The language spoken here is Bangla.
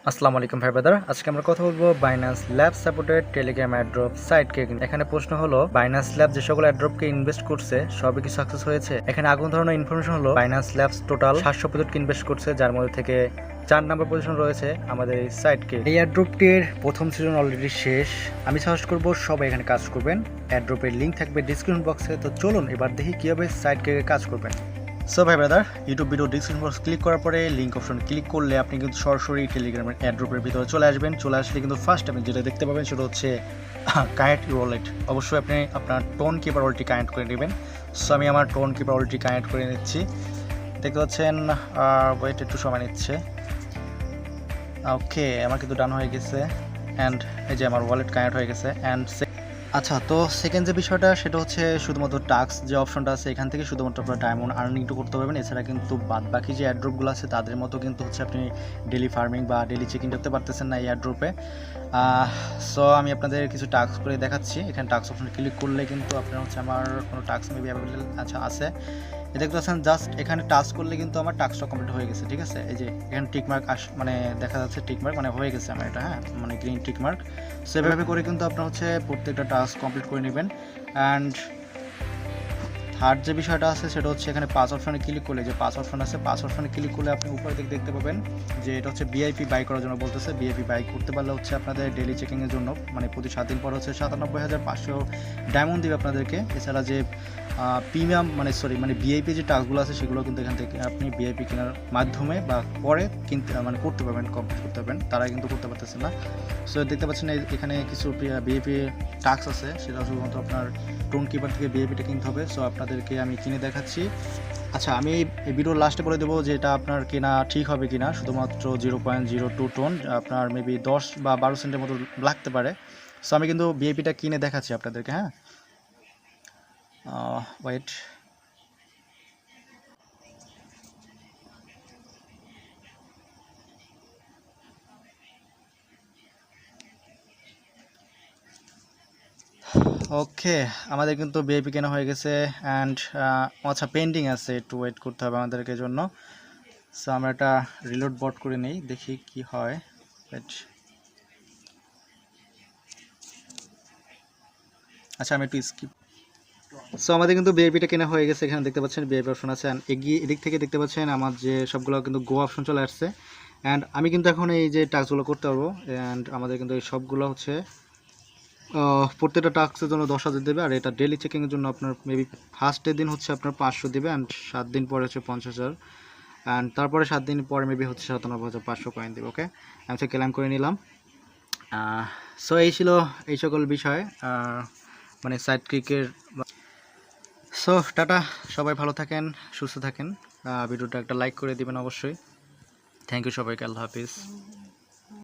আসসালামু আলাইকুম ভাই ব্রাদার। আজকে আমরা কথা বলবো Binance lab supported Telegram airdrop সাইটকে। এখানে প্রশ্ন হলো বাইন্যান্স ল্যাব যে সকল অ্যাড্রপকে ইনভেস্ট করছে সবই কি সাকসেস হয়েছে। এখানে আগুন ধরানোর ইনফরমেশন হলো Binance labs total 700 project invest করছে, যার মধ্যে থেকে 4 নম্বর পজিশন রয়েছে আমাদের এই সাইটকে। এই অ্যাড্রপটির প্রথম সিজন অলরেডি শেষ। আমি সাজেস্ট করবো সবাই এখানে কাজ করবেন। অ্যাড্রপের লিঙ্ক থাকবে ডিসক্রিপশন বক্সে। তো চলুন এবার দেখি কিভাবে সাইটকে কাজ করবেন। সো ভাই brother, YouTube video description box click করার পরে লিঙ্ক অপশন ক্লিক করলে আপনি কিন্তু সরাসরি টেলিগ্রামের অ্যাড্রপের ভিতরে চলে আসবেন। চলে আসলে কিন্তু ফার্স্ট আপনি যেটা দেখতে পাবেন সেটা হচ্ছে কানেক্ট ইউর ওয়ালেট। অবশ্যই আপনি আপনার টোন কিপার ওয়ালেটটি কানেক্ট করে নেবেন। সো আমি আমার টোন কিপার ওয়ালেটটি কানেক্ট করে নিচ্ছি। দেখতে পাচ্ছেন ওয়েট একটু সময় নিচ্ছে। ওকে, আমার কিন্তু ডান হয়ে গেছে অ্যান্ড এই যে আমার ওয়ালেট কানেক্ট হয়ে গেছে। অ্যান্ড আচ্ছা, তো সেকেন্ড যে বিষয়টা সেটা হচ্ছে শুধুমাত্র টাস্ক যে অপশনটা আছে এখান থেকে শুধুমাত্র আপনার ডায়মন্ড আর্নিংটা করতে পারবেন। এছাড়া কিন্তু বাদ বাকি যে অ্যাড্রপগুলো আছে তাদের মতো কিন্তু হচ্ছে আপনি ডেলি ফার্মিং বা ডেলি চেকিং করতে পারতেছেন না এই অ্যাড্রপে। সো আমি আপনাদের কিছু টাস্ক করে দেখাচ্ছি। এখানে টাস্ক অপশনে ক্লিক করলে কিন্তু আপনার হচ্ছে আমার কোনো টাস্ক মেবি অ্যাভেলেবল আছে। দেখতে পাচ্ছেন জাস্ট এখানে টাচ করলে কিন্তু আমার টাস্কটা কমপ্লিট হয়ে গেছে। ঠিক আছে, এই যে এখানে টিকমার্ক মানে দেখা যাচ্ছে টিকমার্ক মানে হয়ে গেছে আমার এটা, হ্যাঁ, মানে গ্রিন টিকমার্ক। সো এভাবে করে কিন্তু আপনার হচ্ছে প্রত্যেকটা টাস্ক কমপ্লিট করে নেবেন। অ্যান্ড থার্ড যে বিষয়টা আছে সেটা হচ্ছে এখানে 5 অপশনে ক্লিক করলে যে 5 অপশন আছে 5 অপশনে ক্লিক করলে আপনি উপরে দিকে দেখতে পাবেন যে এটা হচ্ছে ভিআইপি বাই করার জন্য বলতেছে। ভিআইপি বাই করতে পারলে হচ্ছে আপনাদের ডেলি চেকিংয়ের জন্য মানে প্রতি 7 দিন পর হচ্ছে 97,500 ডায়মন্ড দিবে আপনাদেরকে। এছাড়া যে প্রিমিয়াম মানে ভিআইপি যে টাস্কগুলো আছে সেগুলো কিন্তু এখান থেকে আপনি ভিআইপি কেনার মাধ্যমে বা পরে কিনতে মানে করতে পারবেন, কমপ্লিট করতে পারবেন। তারা কিন্তু করতে পারতেছে না। সো দেখতে পাচ্ছেন এখানে কিছু ভিআইপি টাস্ক আছে, সেটা শুধুমাত্র আপনার টোন কিপার থেকে ভিআইপিটা কিনতে হবে। সো আপনাদেরকে আমি কিনে দেখাচ্ছি। আচ্ছা, আমি এই ভিডিওর লাস্টে বলে দেবো যে এটা আপনার কেনা ঠিক হবে কিনা। শুধুমাত্র 0.02 টোন আপনার মেবি 10 বা 12 সেন্টের মতো লাগতে পারে। সো আমি কিন্তু ভিআইপিটা কিনে দেখাচ্ছি আপনাদেরকে। হ্যাঁ, ওয়েট। ওকে, আমাদের কিন্তু ভিআইপি কেনা হয়ে গেছে। অ্যান্ড আচ্ছা, পেন্ডিং আছে, একটু ওয়েট করতে হবে আমাদেরকে জন্য। সো আমরা এটা রিলোড বট করে নেই, দেখি কি হয়। আচ্ছা, আমি একটু স্কিপ। সো আমাদের কিন্তু ভিআইপিটা কেনা হয়ে গেছে। এখানে দেখতে পাচ্ছেন ভিআইপি অপশন আছে। অ্যান্ড এগিয়ে এদিক থেকে দেখতে পাচ্ছেন আমার যে সবগুলো কিন্তু গো অপশন চলে আসছে। অ্যান্ড আমি কিন্তু এখন এই যে টাস্কগুলো করতে পারবো। অ্যান্ড আমাদের কিন্তু এই সবগুলো হচ্ছে প্রত্যেকটা টাস্কের জন্য 10,000 দেবে। আর এটা ডেলি চেকিংয়ের জন্য আপনার মেবি ফার্স্টের দিন হচ্ছে আপনার 500 দেবে। অ্যান্ড 7 দিন পরে হচ্ছে 50,000। অ্যান্ড তারপরে 7 দিন পরে মেবি হচ্ছে 97,500 কয়েন দেবে। ওকে, আমি তো ক্লেম করে নিলাম। সো এই ছিল এই সকল বিষয় মানে সাইড ক্লিকের। সো টাটা, সবাই ভালো থাকেন, সুস্থ থাকেন। ভিডিওটা একটা লাইক করে দিবেন অবশ্যই। থ্যাংক ইউ সবাইকে, আল্লাহ হাফিজ।